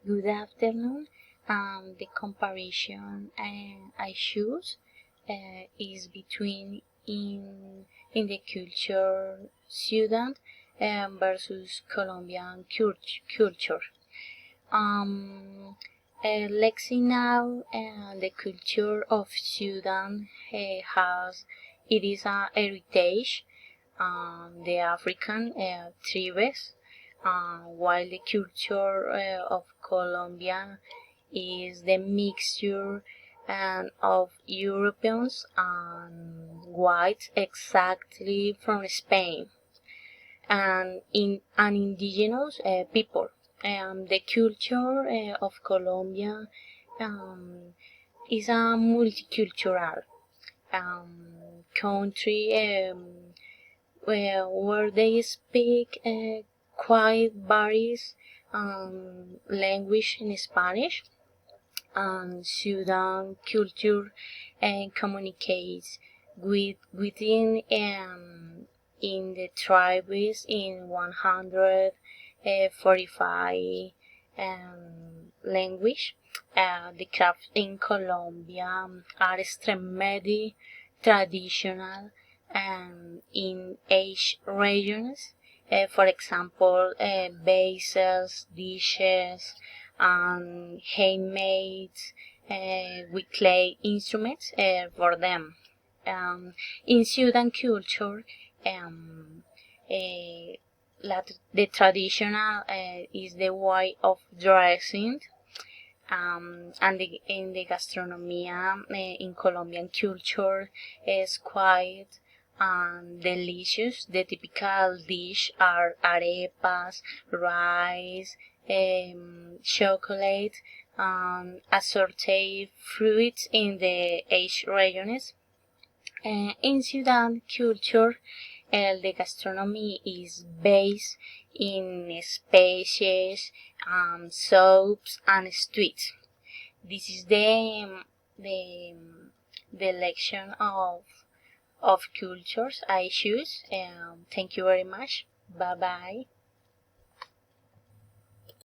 Good afternoon. The comparison I choose is between in the culture Sudan versus Colombian culture. Um, let's see now the culture of Sudan has it is a heritage, the African tribes, while the culture of Colombia is the mixture of Europeans and whites exactly from Spain and in an indigenous people. The culture of Colombia um, is a multicultural country where they speak quite varies language in Spanish, and Sudan culture and communicates within in the tribes in 145 language. The crafts in Colombia are extremely traditional in each regions. For example, bases, dishes, and handmade with clay instruments for them. In Sudan culture, um, uh, the traditional is the way of dressing, and in the gastronomy in Colombian culture is quite delicious. The typical dish are arepas, rice, chocolate, assorted fruits in the eight regions. In Sudan culture, the gastronomy is based in spices, soaps, and sweets. This is the the lection of cultures I choose. Thank you very much. Bye bye.